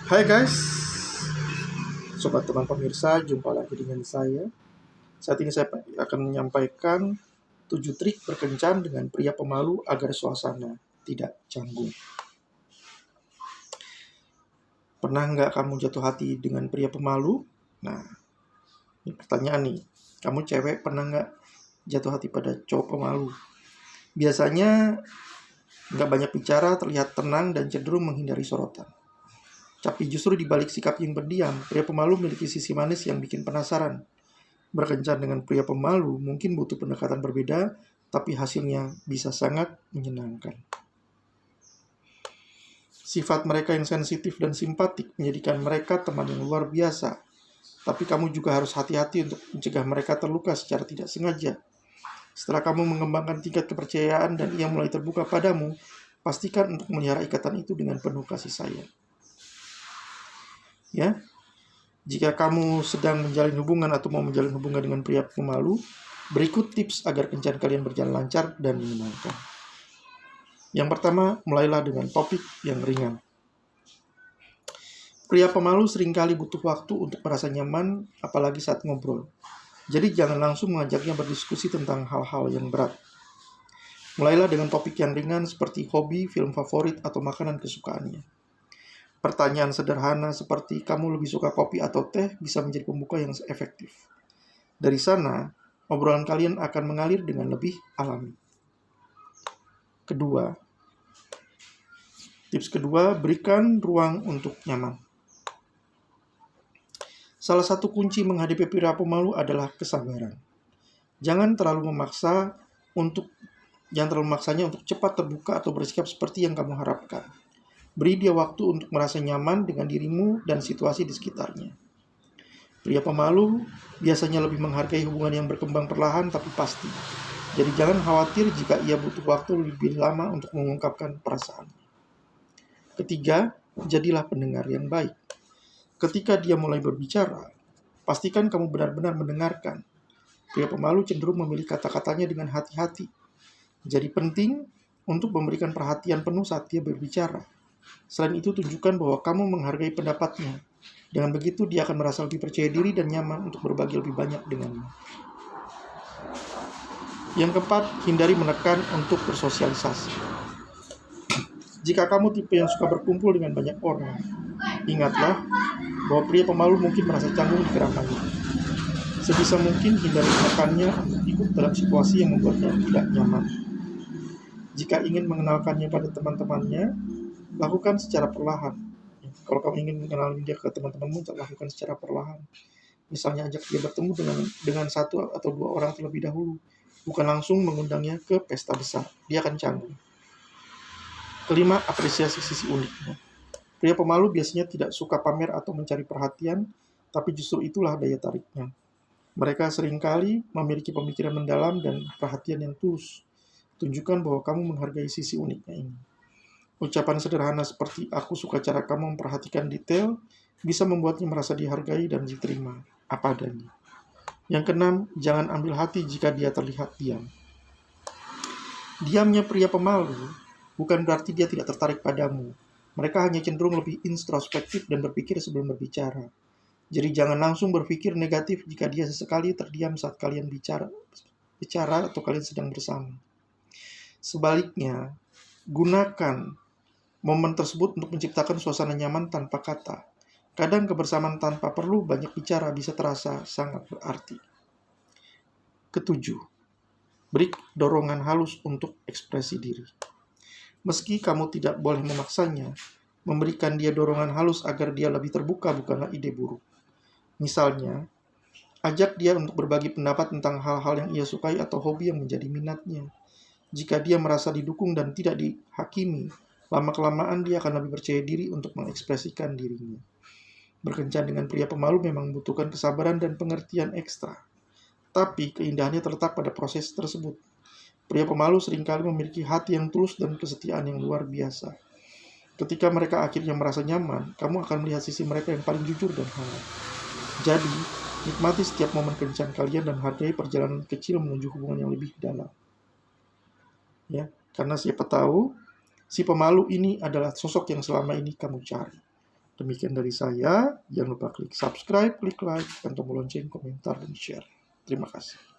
Hai guys, sobat teman pemirsa, jumpa lagi dengan saya. Saat ini saya akan menyampaikan 7 trik berkencan dengan pria pemalu agar suasana tidak canggung. Pernah nggak kamu jatuh hati dengan pria pemalu? Nah, ini pertanyaan nih. Kamu cewek pernah nggak jatuh hati pada cowok pemalu? Biasanya nggak banyak bicara, terlihat tenang dan cenderung menghindari sorotan. Tapi justru di balik sikap yang berdiam, pria pemalu memiliki sisi manis yang bikin penasaran. Berkencan dengan pria pemalu mungkin butuh pendekatan berbeda, tapi hasilnya bisa sangat menyenangkan. Sifat mereka yang sensitif dan simpatik menjadikan mereka teman yang luar biasa. Tapi kamu juga harus hati-hati untuk mencegah mereka terluka secara tidak sengaja. Setelah kamu mengembangkan tingkat kepercayaan dan ia mulai terbuka padamu, pastikan untuk melihara ikatan itu dengan penuh kasih sayang. Ya, jika kamu sedang menjalin hubungan atau mau menjalin hubungan dengan pria pemalu, berikut tips agar kencan kalian berjalan lancar dan menyenangkan. Yang pertama, mulailah dengan topik yang ringan. Pria pemalu seringkali butuh waktu untuk merasa nyaman, apalagi saat ngobrol. Jadi jangan langsung mengajaknya berdiskusi tentang hal-hal yang berat. Mulailah dengan topik yang ringan seperti hobi, film favorit, atau makanan kesukaannya. Pertanyaan sederhana seperti kamu lebih suka kopi atau teh bisa menjadi pembuka yang efektif. Dari sana, obrolan kalian akan mengalir dengan lebih alami. Tips kedua, berikan ruang untuk nyaman. Salah satu kunci menghadapi pria pemalu adalah kesabaran. Jangan terlalu memaksanya untuk cepat terbuka atau bersikap seperti yang kamu harapkan. Beri dia waktu untuk merasa nyaman dengan dirimu dan situasi di sekitarnya. Pria pemalu biasanya lebih menghargai hubungan yang berkembang perlahan tapi pasti. Jadi jangan khawatir jika ia butuh waktu lebih lama untuk mengungkapkan perasaan. Ketiga, jadilah pendengar yang baik. Ketika dia mulai berbicara, pastikan kamu benar-benar mendengarkan. Pria pemalu cenderung memilih kata-katanya dengan hati-hati. Jadi penting untuk memberikan perhatian penuh saat dia berbicara. Selain itu, tunjukkan bahwa kamu menghargai pendapatnya. Dengan begitu, dia akan merasa lebih percaya diri dan nyaman untuk berbagi lebih banyak denganmu. Yang keempat, hindari menekan untuk bersosialisasi. Jika kamu tipe yang suka berkumpul dengan banyak orang, ingatlah bahwa pria pemalu mungkin merasa canggung di keramaian. Sebisa mungkin hindari menekannya untuk ikut dalam situasi yang membuatnya tidak nyaman. Jika ingin mengenalkannya pada teman-temannya, lakukan secara perlahan. Kalau kamu ingin mengenalkan dia ke teman-temanmu, lakukan secara perlahan. Misalnya ajak dia bertemu dengan satu atau dua orang terlebih dahulu. Bukan langsung mengundangnya ke pesta besar. Dia akan canggung. Kelima, apresiasi sisi uniknya. Pria pemalu biasanya tidak suka pamer atau mencari perhatian, tapi justru itulah daya tariknya. Mereka seringkali memiliki pemikiran mendalam dan perhatian yang tulus. Tunjukkan bahwa kamu menghargai sisi uniknya ini. Ucapan sederhana seperti aku suka cara kamu memperhatikan detail bisa membuatnya merasa dihargai dan diterima apa adanya. Yang keenam, jangan ambil hati jika dia terlihat diam. Diamnya pria pemalu bukan berarti dia tidak tertarik padamu. Mereka hanya cenderung lebih introspektif dan berpikir sebelum berbicara. Jadi jangan langsung berpikir negatif jika dia sesekali terdiam saat kalian bicara atau kalian sedang bersama. Sebaliknya, gunakan momen tersebut untuk menciptakan suasana nyaman tanpa kata. Kadang kebersamaan tanpa perlu banyak bicara bisa terasa sangat berarti. Ketujuh, beri dorongan halus untuk ekspresi diri. Meski kamu tidak boleh memaksanya, memberikan dia dorongan halus agar dia lebih terbuka bukanlah ide buruk. Misalnya, ajak dia untuk berbagi pendapat tentang hal-hal yang ia sukai atau hobi yang menjadi minatnya. Jika dia merasa didukung dan tidak dihakimi, lama-kelamaan dia akan lebih percaya diri untuk mengekspresikan dirinya. Berkencan dengan pria pemalu memang membutuhkan kesabaran dan pengertian ekstra. Tapi keindahannya terletak pada proses tersebut. Pria pemalu seringkali memiliki hati yang tulus dan kesetiaan yang luar biasa. Ketika mereka akhirnya merasa nyaman, kamu akan melihat sisi mereka yang paling jujur dan hangat. Jadi, nikmati setiap momen kencan kalian dan hargai perjalanan kecil menuju hubungan yang lebih dalam. Ya, karena siapa tahu si pemalu ini adalah sosok yang selama ini kamu cari. Demikian dari saya. Jangan lupa klik subscribe, klik like, dan tombol lonceng, komentar, dan share. Terima kasih.